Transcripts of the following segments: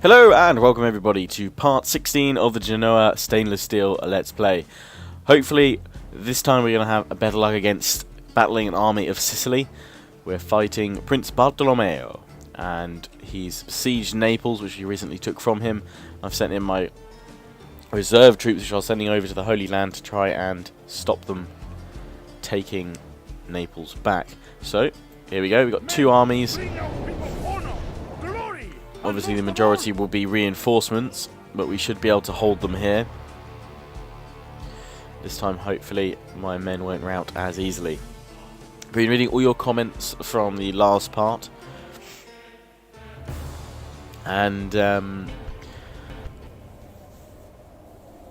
Hello and welcome everybody to part 16 of the Genoa stainless steel Let's Play. Hopefully this time we're going to have a better luck against battling an army of Sicily. We're fighting Prince Bartolomeo and he's besieged Naples, which we recently took from him. I've sent in my reserve troops, which I was sending over to the Holy Land to try and stop them taking Naples back. So here we go, we've got two armies. Obviously the majority will be reinforcements, but we should be able to hold them here. This time hopefully my men won't rout as easily. I've been reading all your comments from the last part. And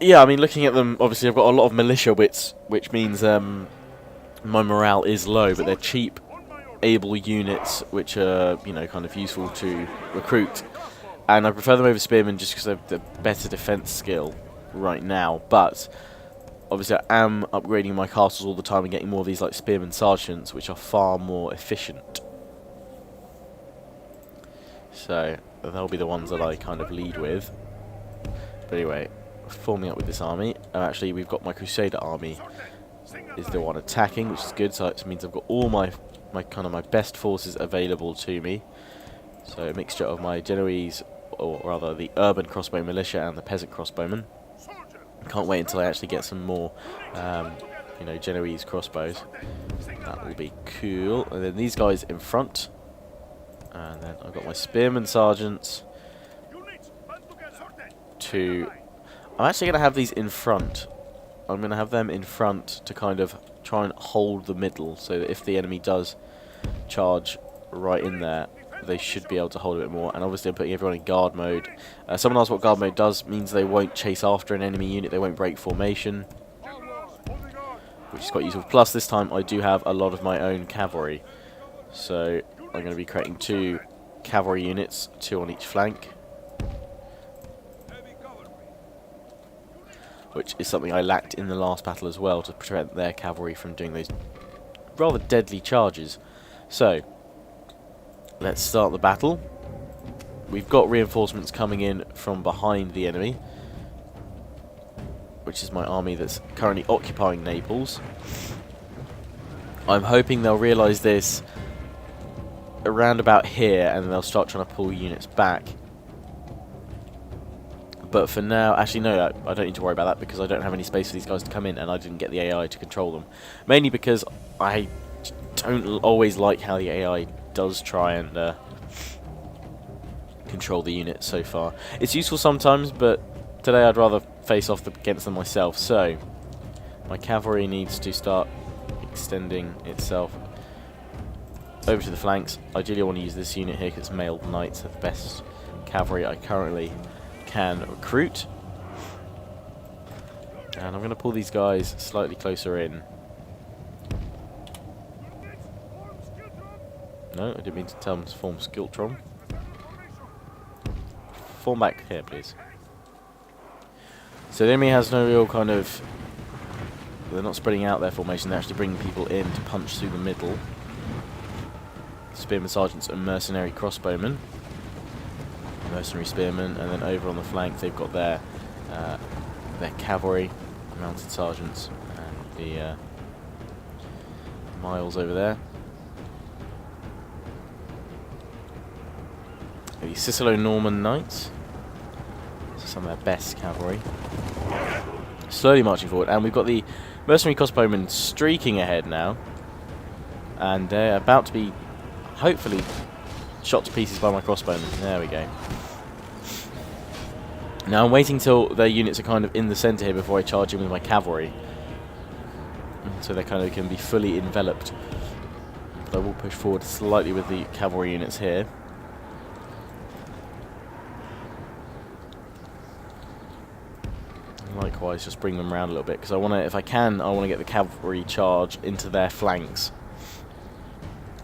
yeah, I mean, looking at them, obviously I've got a lot of militia wits, which means my morale is low, but they're cheap, able units which are, you know, kind of useful to recruit, and I prefer them over spearmen just because they have the better defense skill right now. But obviously I am upgrading my castles all the time and getting more of these like spearmen sergeants, which are far more efficient, so they'll be the ones that I kind of lead with. But anyway, forming up with this army. Actually we've got my Crusader army is the one attacking, which is good, so it means I've got all my best forces available to me. So a mixture of my Genoese, or rather the urban crossbow militia and the peasant crossbowmen. Can't wait until I actually get some more you know, Genoese crossbows. That will be cool. And then these guys in front, and then I've got my spearmen sergeants. I'm actually going to have these in front. I'm going to have them in front to kind of try and hold the middle, so that if the enemy does charge right in there, they should be able to hold a bit more. And obviously I'm putting everyone in guard mode. Someone asked what guard mode does. Means they won't chase after an enemy unit, they won't break formation, which is quite useful. Plus this time I do have a lot of my own cavalry, so I'm going to be creating two cavalry units, two on each flank, which is something I lacked in the last battle as well, to prevent their cavalry from doing those rather deadly charges. So let's start the battle. We've got reinforcements coming in from behind the enemy, which is my army that's currently occupying Naples. I'm hoping they'll realise this around about here and they'll start trying to pull units back. But for now, actually no, I don't need to worry about that because I don't have any space for these guys to come in, and I didn't get the AI to control them. Mainly because I don't always like how the AI does try and control the unit so far. It's useful sometimes, but today I'd rather face off against them myself. So my cavalry needs to start extending itself over to the flanks. Ideally I want to use this unit here because mailed knights are the best cavalry I currently can recruit. And I'm going to pull these guys slightly closer in. No, I didn't mean to tell them to form Skiltron. Form back here, please. So the enemy has no real kind of... They're not spreading out their formation, they're actually bringing people in to punch through the middle. Spearmen sergeants and mercenary crossbowmen. Mercenary spearmen, and then over on the flank they've got their cavalry, mounted sergeants, and the miles over there. The Sicilo-Norman knights, so some of their best cavalry, slowly marching forward, and we've got the mercenary crossbowmen streaking ahead now, and they're about to be hopefully shot to pieces by my crossbowmen. There we go. Now I'm waiting till their units are kind of in the centre here before I charge in with my cavalry, so they kind of can be fully enveloped. But I will push forward slightly with the cavalry units here. And likewise, just bring them around a little bit because I want to, if I can, I want to get the cavalry charge into their flanks,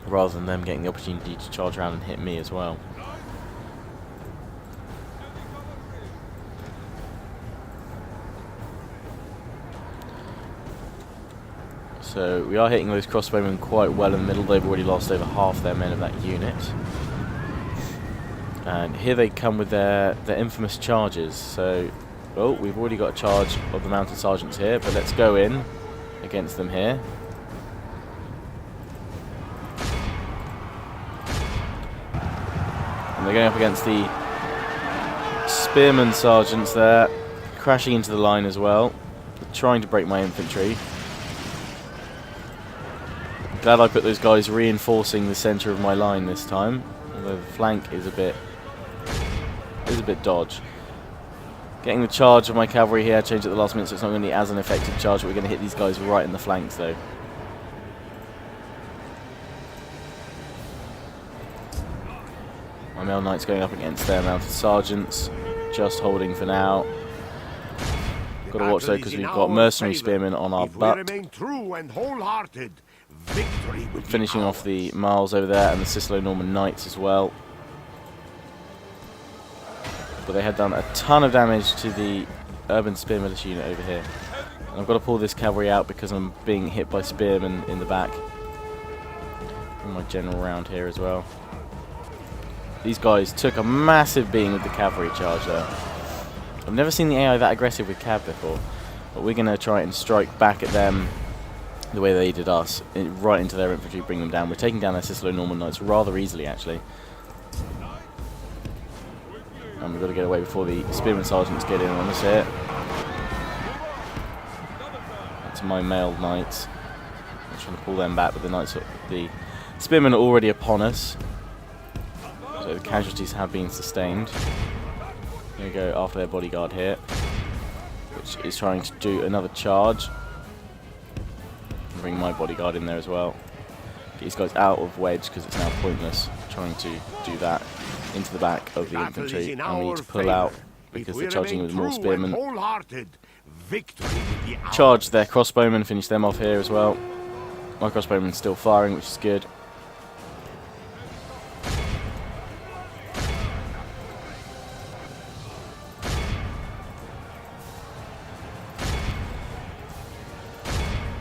rather than them getting the opportunity to charge around and hit me as well. So we are hitting those crossbowmen quite well in the middle. They've already lost over half their men of that unit. And here they come with their infamous charges. So, oh, we've already got a charge of the mounted sergeants here, but let's go in against them here. And they're going up against the spearman sergeants there, crashing into the line as well, trying to break my infantry. Glad I put those guys reinforcing the centre of my line this time, although the flank is a bit dodge. Getting the charge of my cavalry here, changed at the last minute, so it's not going to be as an effective charge, but we're going to hit these guys right in the flanks though. My male knights going up against their mounted sergeants, just holding for now. Got to watch though, because we've got mercenary spearmen on our butt. Finishing off the Marls over there and the Sicilo-Norman knights as well. But they had done a ton of damage to the urban spear militia unit over here. And I've got to pull this cavalry out because I'm being hit by spearmen in the back. And my general round here as well. These guys took a massive beating with the cavalry charge there. I've never seen the AI that aggressive with cav before. But we're going to try and strike back at them the way they did us. Right into their infantry, bring them down. We're taking down their Sicilo-Norman knights rather easily actually. And we've got to get away before the spearman sergeants get in on us here. That's my male knights. I'm trying to pull them back, but the spearmen are already upon us. So the casualties have been sustained. I'm going to go after their bodyguard here, which is trying to do another charge. Bring my bodyguard in there as well. Get these guys out of wedge because it's now pointless trying to do that into the back of the infantry. And we need to pull out because they're charging with more spearmen. Charge their crossbowmen, finish them off here as well. My crossbowmen's still firing, which is good.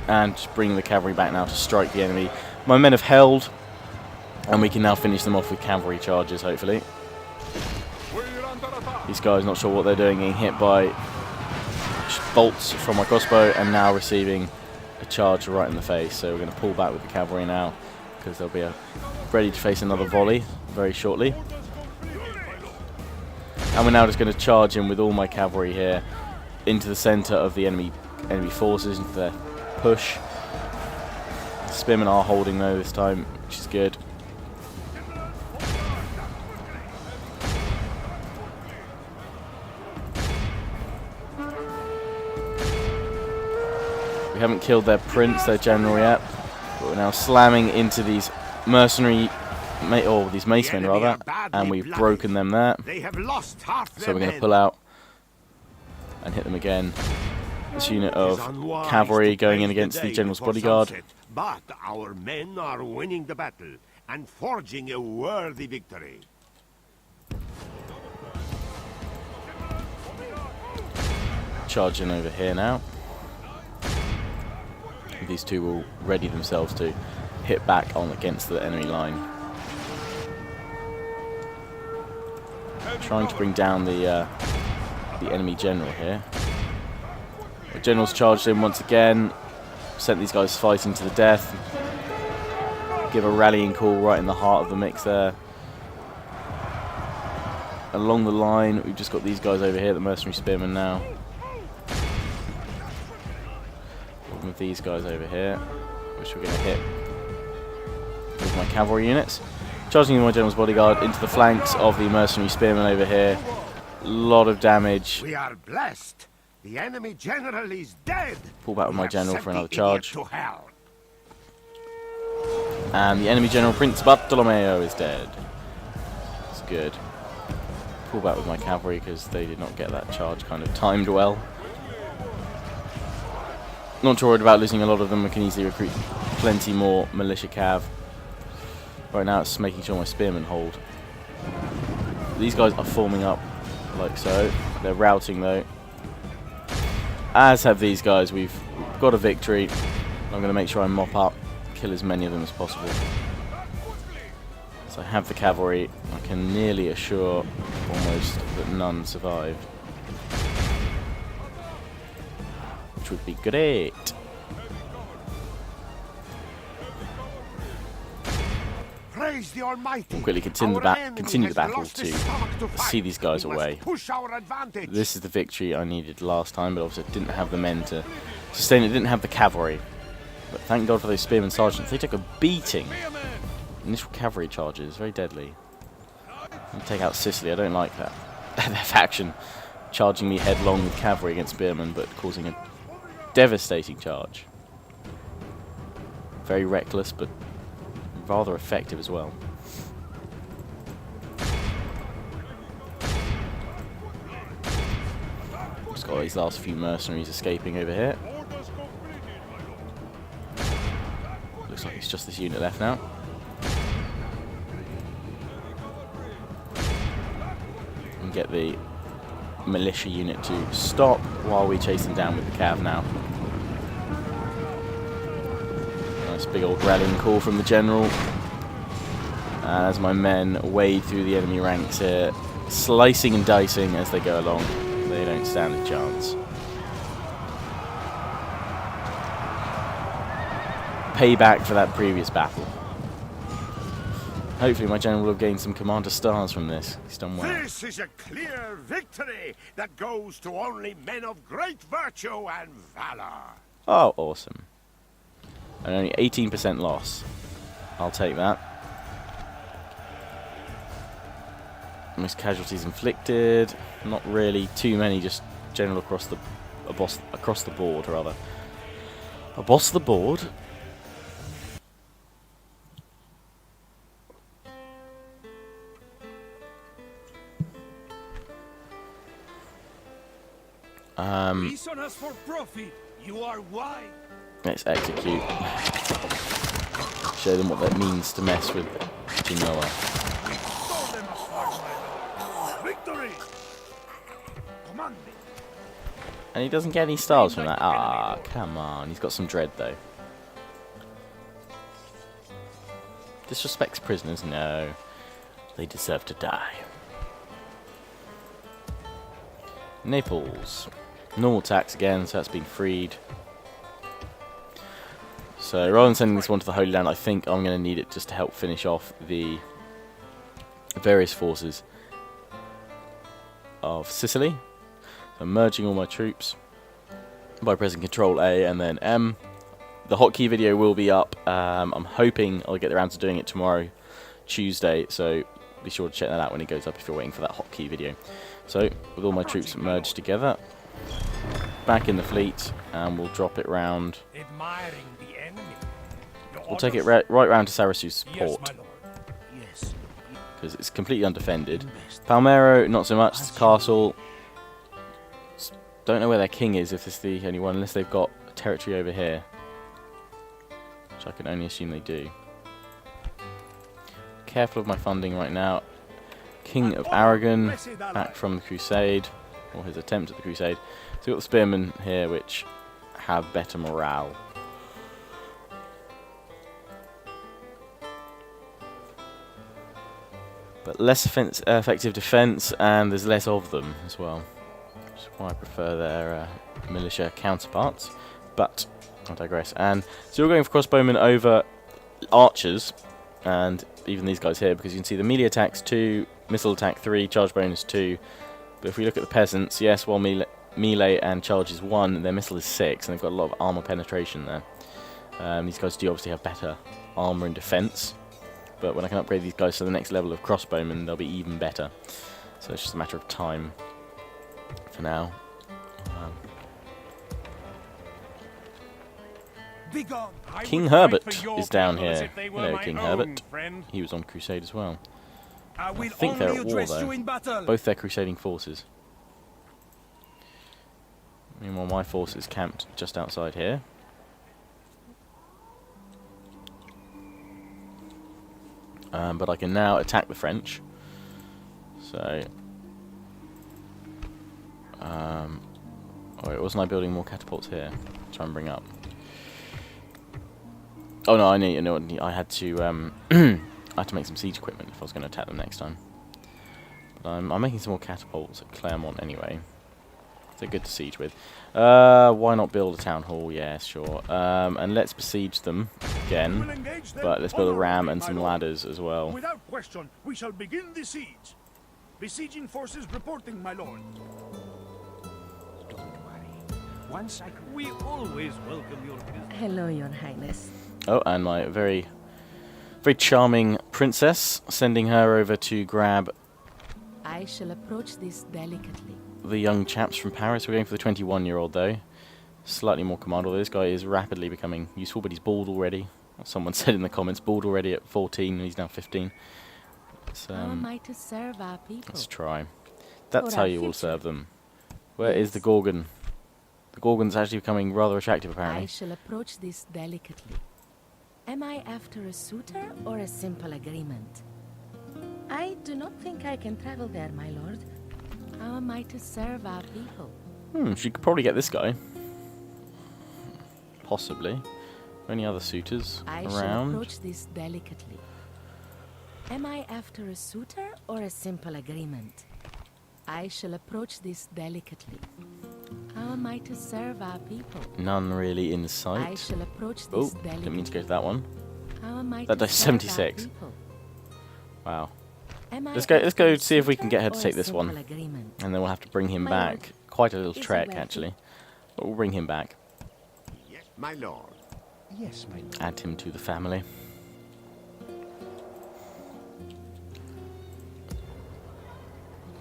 And just bring the cavalry back now to strike the enemy. My men have held, and we can now finish them off with cavalry charges, hopefully. These guys, not sure what they're doing, getting hit by bolts from my crossbow, and now receiving a charge right in the face. So we're going to pull back with the cavalry now, because they'll be ready to face another volley very shortly. And we're now just going to charge in with all my cavalry here into the centre of the enemy forces, into their push. The spearmen are holding though this time, which is good. We haven't killed their prince, their general yet, but we're now slamming into these mercenary, or these macemen rather, and we've broken them there. So we're going to pull out and hit them again. This unit of cavalry going in against the general's bodyguard. But our men are winning the battle and forging a worthy victory. Charging over here now. These two will ready themselves to hit back on against the enemy line. Trying to bring down the enemy general here. The general's charged in once again, sent these guys fighting to the death. Give a rallying call right in the heart of the mix there. Along the line, we've just got these guys over here, the mercenary spearmen now. With these guys over here, which we're going to hit with my cavalry units. Charging in my general's bodyguard into the flanks of the mercenary spearmen over here. A lot of damage. We are blessed. The enemy general is dead. Pull back with my general for another charge. And the enemy general, Prince Bartolomeo, is dead. It's good. Pull back with my cavalry because they did not get that charge kind of timed well. Not too worried about losing a lot of them. We can easily recruit plenty more militia cav. Right now it's making sure my spearmen hold. These guys are forming up like so. They're routing though. As have these guys. We've got a victory. I'm going to make sure I mop up, kill as many of them as possible. So I have the cavalry. I can nearly assure almost that none survive. Which would be great. Praise the Almighty. We'll quickly continue the battle to see these guys away. This is the victory I needed last time, but obviously I didn't have the men to sustain it. Didn't have the cavalry. But thank God for those spearmen sergeants. They took a beating. Initial cavalry charges, very deadly. Take out Sicily. I don't like that. Their faction charging me headlong with cavalry against spearmen, but causing a devastating charge. Very reckless, but rather effective as well. Just got these last few mercenaries escaping over here. Looks like it's just this unit left now. And get the militia unit to stop while we chase them down with the cav now. Nice big old rallying call from the general. And as my men wade through the enemy ranks here, slicing and dicing as they go along, they don't stand a chance. Payback for that previous battle. Hopefully my general will have gained some commander stars from this. He's done well. This is a clear victory that goes to only men of great virtue and valor. Oh, awesome. And only 18% loss. I'll take that. Most casualties inflicted. Not really too many, just general across the board, rather. Across the board. For profit, you are wise. Let's execute. Show them what that means to mess with Genoa. Victory! Command me. And he doesn't get any stars from that. Ah, come on. He's got some dread, though. Disrespects prisoners? No. They deserve to die. Naples. Normal tax again, so that's been freed. So rather than sending this one to the Holy Land, I think I'm going to need it just to help finish off the various forces of Sicily. So I'm merging all my troops by pressing Control A and then M. The hotkey video will be up. I'm hoping I'll get around to doing it tomorrow, Tuesday, so be sure to check that out when it goes up if you're waiting for that hotkey video. So, with all my troops merged together, back in the fleet, and we'll drop it round. We'll take it right round to Syracuse port, because it's completely undefended. Palmero, not so much. It's a castle. Don't know where their king is, if it's the only one, unless they've got territory over here, which I can only assume they do. Careful of my funding right now. King of Aragon, back from the crusade, or his attempt at the crusade. So we've got the spearmen here, which have better morale. But less effective defence, and there's less of them as well. Which is why I prefer their militia counterparts. But I digress. And so we're going for crossbowmen over archers, and even these guys here, because you can see the melee attacks 2, missile attack 3, charge bonus 2. But if we look at the peasants, yes, while melee and charge is 1, their missile is 6, and they've got a lot of armour penetration there. These guys do obviously have better armour and defence, but when I can upgrade these guys to the next level of crossbowmen, they'll be even better. So it's just a matter of time for now. King Herbert is down here. Hello, King Herbert. He was on crusade as well. I think they're at war, though. Both their crusading forces. Meanwhile, my force is camped just outside here. But I can now attack the French. So... wait, wasn't I building more catapults here? Try and bring up. Oh no, I had to I had to make some siege equipment if I was going to attack them next time. But I'm making some more catapults at Claremont anyway. They're good to siege with. Why not build a town hall? Yeah, sure. And let's besiege them again. But let's build a ram and some ladders as well. Without question, we shall begin the siege. Besieging forces reporting, my lord. Don't worry. Once we always welcome your business. Hello, Your Highness. Oh, and my very, very charming princess, sending her over to grab I shall approach this delicately. the young chaps from Paris. We're going for the 21-year-old though. Slightly more command, although this guy is rapidly becoming useful, but he's bald already. Someone said in the comments, bald already at 14, and he's now 15. How am I to serve our people? Let's try. That's For how our you will future. serve them. Where is Yes. the Gorgon? The Gorgon's actually becoming rather attractive, I apparently. shall approach this delicately. Am I after a suitor or a simple agreement? I do not think I can travel there, my lord. How am I to serve our people? She could probably get this guy. Possibly. Any other suitors I shall around? approach this delicately. Am I after a suitor or a simple agreement? I shall approach this delicately. How am I to serve our people? None really in I sight. shall approach Oh, this delicately. didn't mean to go to that one. How am I That to does serve our 76. people? Wow. Am I Let's go after a see if we can get her to suitor take or a this one. simple agreement? And then we'll have to bring him My back. lord, Quite a little is trek, he actually. But we'll bring him back. Yes, my lord. Yes, my lord. Add him to the family.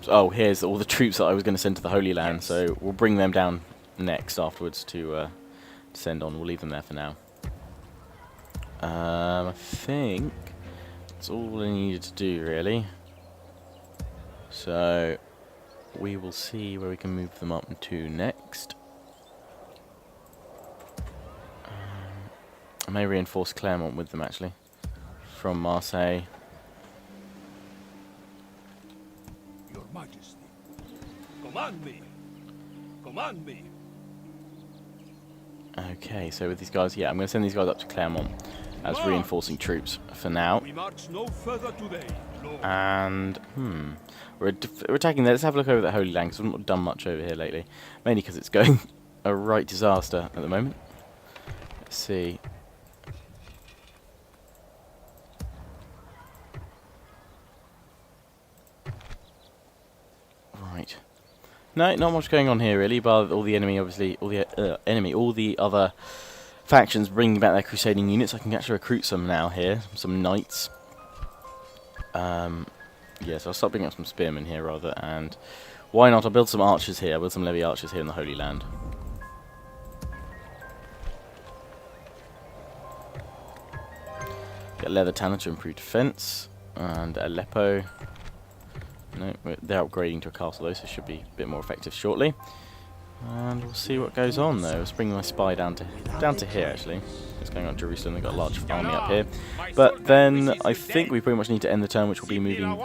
Oh, here's all the troops that I was going to send to the Holy Land, Yes. so we'll bring them down next afterwards to send on. We'll leave them there for now. I think that's all I needed to do, really. So we will see where we can move them up to next. I may reinforce Claremont with them, actually, from Marseille. Your Majesty. Command me. Command me. Okay, so with these guys, yeah, I'm going to send these guys up to Claremont as reinforcing troops for now. We march no further today, lord. And, we're attacking there. Let's have a look over the Holy Land, because we've not done much over here lately. Mainly because it's going a right disaster at the moment. Let's see. Right. No, not much going on here really, but all the enemy, obviously, all the other factions bringing back their crusading units. I can actually recruit some now here, some knights. Yeah, so I'll start bringing up some spearmen here rather, and why not? I'll build some archers here, I'll build some levy archers here in the Holy Land. Get leather tanner to improve defense, and Aleppo. No, they're upgrading to a castle though, so it should be a bit more effective shortly. And we'll see what goes on though. Let's bring my spy down to here actually. What's going on in Jerusalem? They've got a large army up here. But then I think we pretty much need to end the turn, which will be moving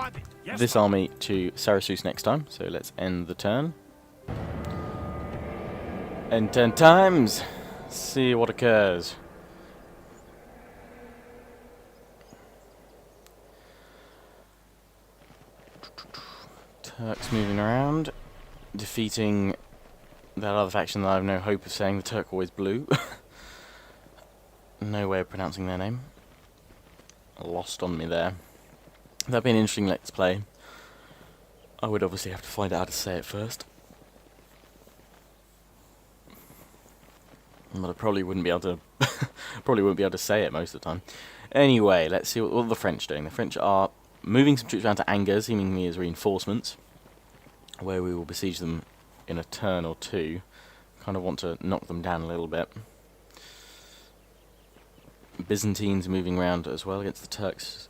this army to Syracuse next time. So let's end the turn. End 10 times. See what occurs. Turks moving around, defeating that other faction that I have no hope of saying. The turquoise blue. No way of pronouncing their name. Lost on me there. That'd be an interesting let's play. I would obviously have to find out how to say it first. But I probably wouldn't be able to probably wouldn't be able to say it most of the time. Anyway, let's see what are the French doing. The French are moving some troops around to Angers, seemingly as reinforcements, where we will besiege them in a turn or two. Kind of want to knock them down a little bit. Byzantines moving around as well against the Turks.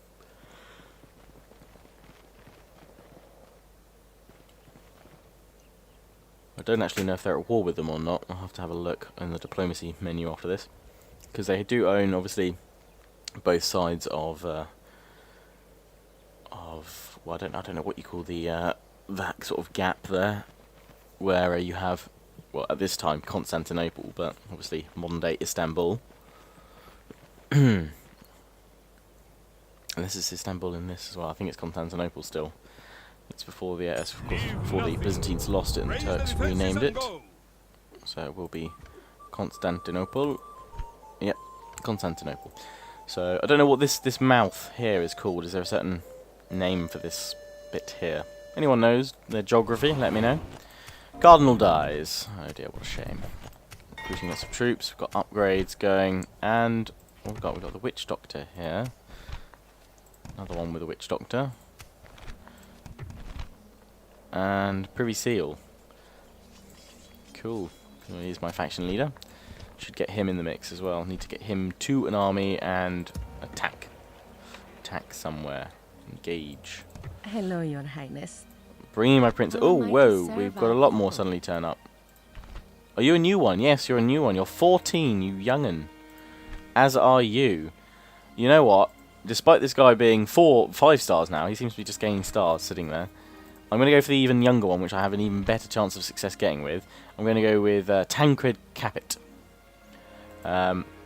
I don't actually know if they're at war with them or not. I'll have to have a look in the diplomacy menu after this, because they do own obviously both sides of well, I don't know what you call the that sort of gap there, where you have, well, at this time Constantinople, but obviously modern day Istanbul. And this is Istanbul in this as well. I think it's Constantinople still. It's before the of course, before the Byzantines lost it and the Turks renamed it. So it will be Constantinople. Yep, Constantinople. So I don't know what this mouth here is called. Is there a certain name for this bit here? Anyone knows their geography? Let me know. Cardinal dies. Oh dear, what a shame. Recruiting lots of troops. We've got upgrades going, and we've got the witch doctor here. Another one with a witch doctor. And Privy Seal. Cool. He's my faction leader. Should get him in the mix as well. Need to get him to an army and attack. Attack somewhere. Engage. Hello, Your Highness. Bringing my prince. Oh, whoa. We've got a lot more suddenly turn up. Are you a new one? Yes, you're a new one. You're 14, you young'un. As are you. You know what? Despite this guy being 5 stars now, he seems to be just gaining stars sitting there. I'm going to go for the even younger one, which I have an even better chance of success getting with. I'm going to go with Tancred Capet.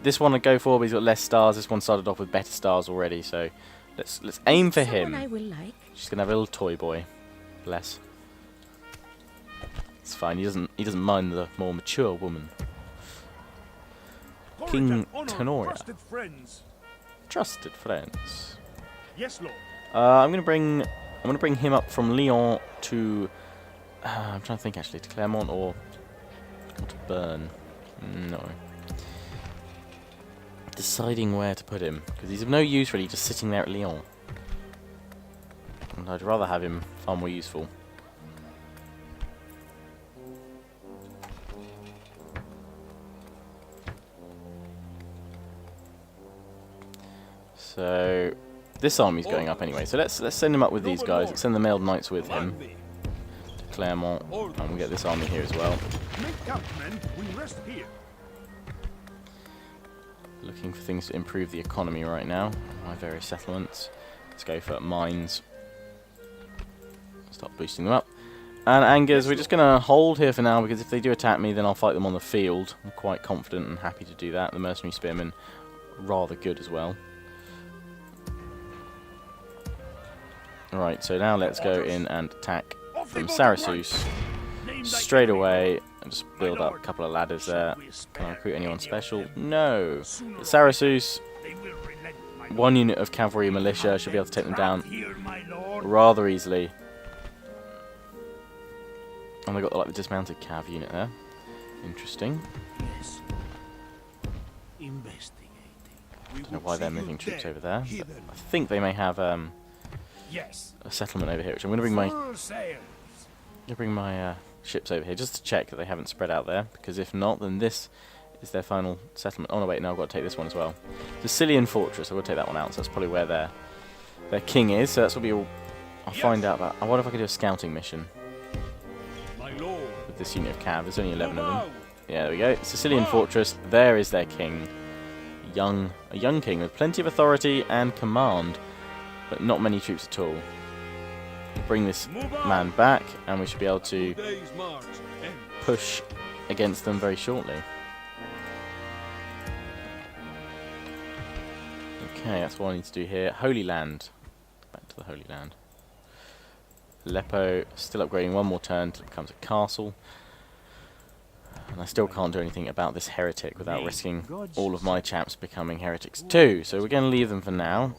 This one I'd go for, but he's got less stars. This one started off with better stars already, so let's aim for him. I will like. She's going to have a little toy boy. Bless. It's fine. He doesn't mind the more mature woman. King Tenoria. Trusted friends. Trusted friends. Yes, Lord. I'm gonna bring him up from Lyon to. I'm trying to think actually, to Clermont or to Bern. No. Deciding where to put him, because he's of no use really, just sitting there at Lyon. And I'd rather have him far more useful. So this army's going up anyway. So let's send him up with these guys. Let's send the mailed knights with him to Clermont, and we'll get this army here as well. Make camp, men. We rest here. Looking for things to improve the economy right now. My various settlements. Let's go for mines. Start boosting them up. And Angers, we're just going to hold here for now, because if they do attack me, then I'll fight them on the field. I'm quite confident and happy to do that. The mercenary spearmen, rather good as well. Alright, so now let's go in and attack from Sarasus straight away and just build up a couple of ladders there. Can I recruit anyone special? No. But Sarasus, one unit of cavalry militia should be able to take them down rather easily. And they got like the dismounted cav unit there. Interesting. Yes. Investigating. Don't know why they're moving troops over there. But I think they may have Yes. a settlement over here, which I'm going to bring my ships over here just to check that they haven't spread out there, because if not, then this is their final settlement. Oh no, wait, no, I've got to take this one as well. Sicilian fortress. I've got to take that one out. So that's probably where their king is. So that's what I'll find out about. I wonder if I could do a scouting mission with this unit of cav. There's only 11 of them. Yeah, there we go. Sicilian fortress. There is their king. A young king with plenty of authority and command, but not many troops at all. Bring this man back, and we should be able to push against them very shortly. Okay, that's what I need to do here. Holy Land. Back to the Holy Land. Aleppo, still upgrading one more turn until it becomes a castle. And I still can't do anything about this heretic without risking all of my chaps becoming heretics too. So we're going to leave them for now.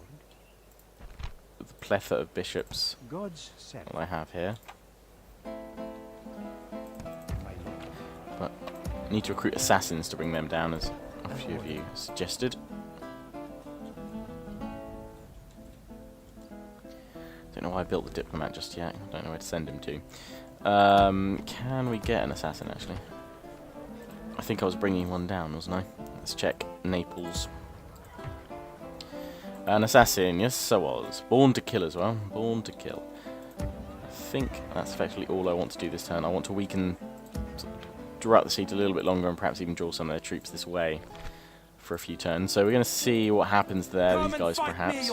The plethora of bishops that I have here. But I need to recruit assassins to bring them down, as a few of you suggested. Don't know why I built the diplomat just yet. I don't know where to send him to. Can we get an assassin, actually? I think I was bringing one down, wasn't I? Let's check Naples. An assassin, yes I was. Born to kill as well. Born to kill. I think that's effectively all I want to do this turn. I want to weaken, draw out the seat a little bit longer, and perhaps even draw some of their troops this way for a few turns. So we're going to see what happens there, these guys perhaps.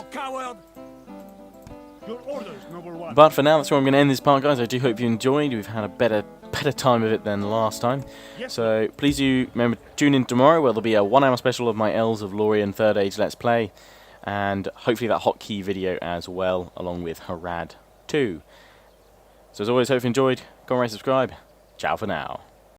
Your orders, noble one. But for now, that's where I'm going to end this part, guys. I do hope you enjoyed. We've had a better time of it than last time. Yes, So please do remember to tune in tomorrow, where there'll be a 1 hour special of my Elves of Lorien 3rd Age Let's Play. and hopefully that hotkey video as well, along with Harad 2. So as always, hope you enjoyed. Go and rate, subscribe. Ciao for now.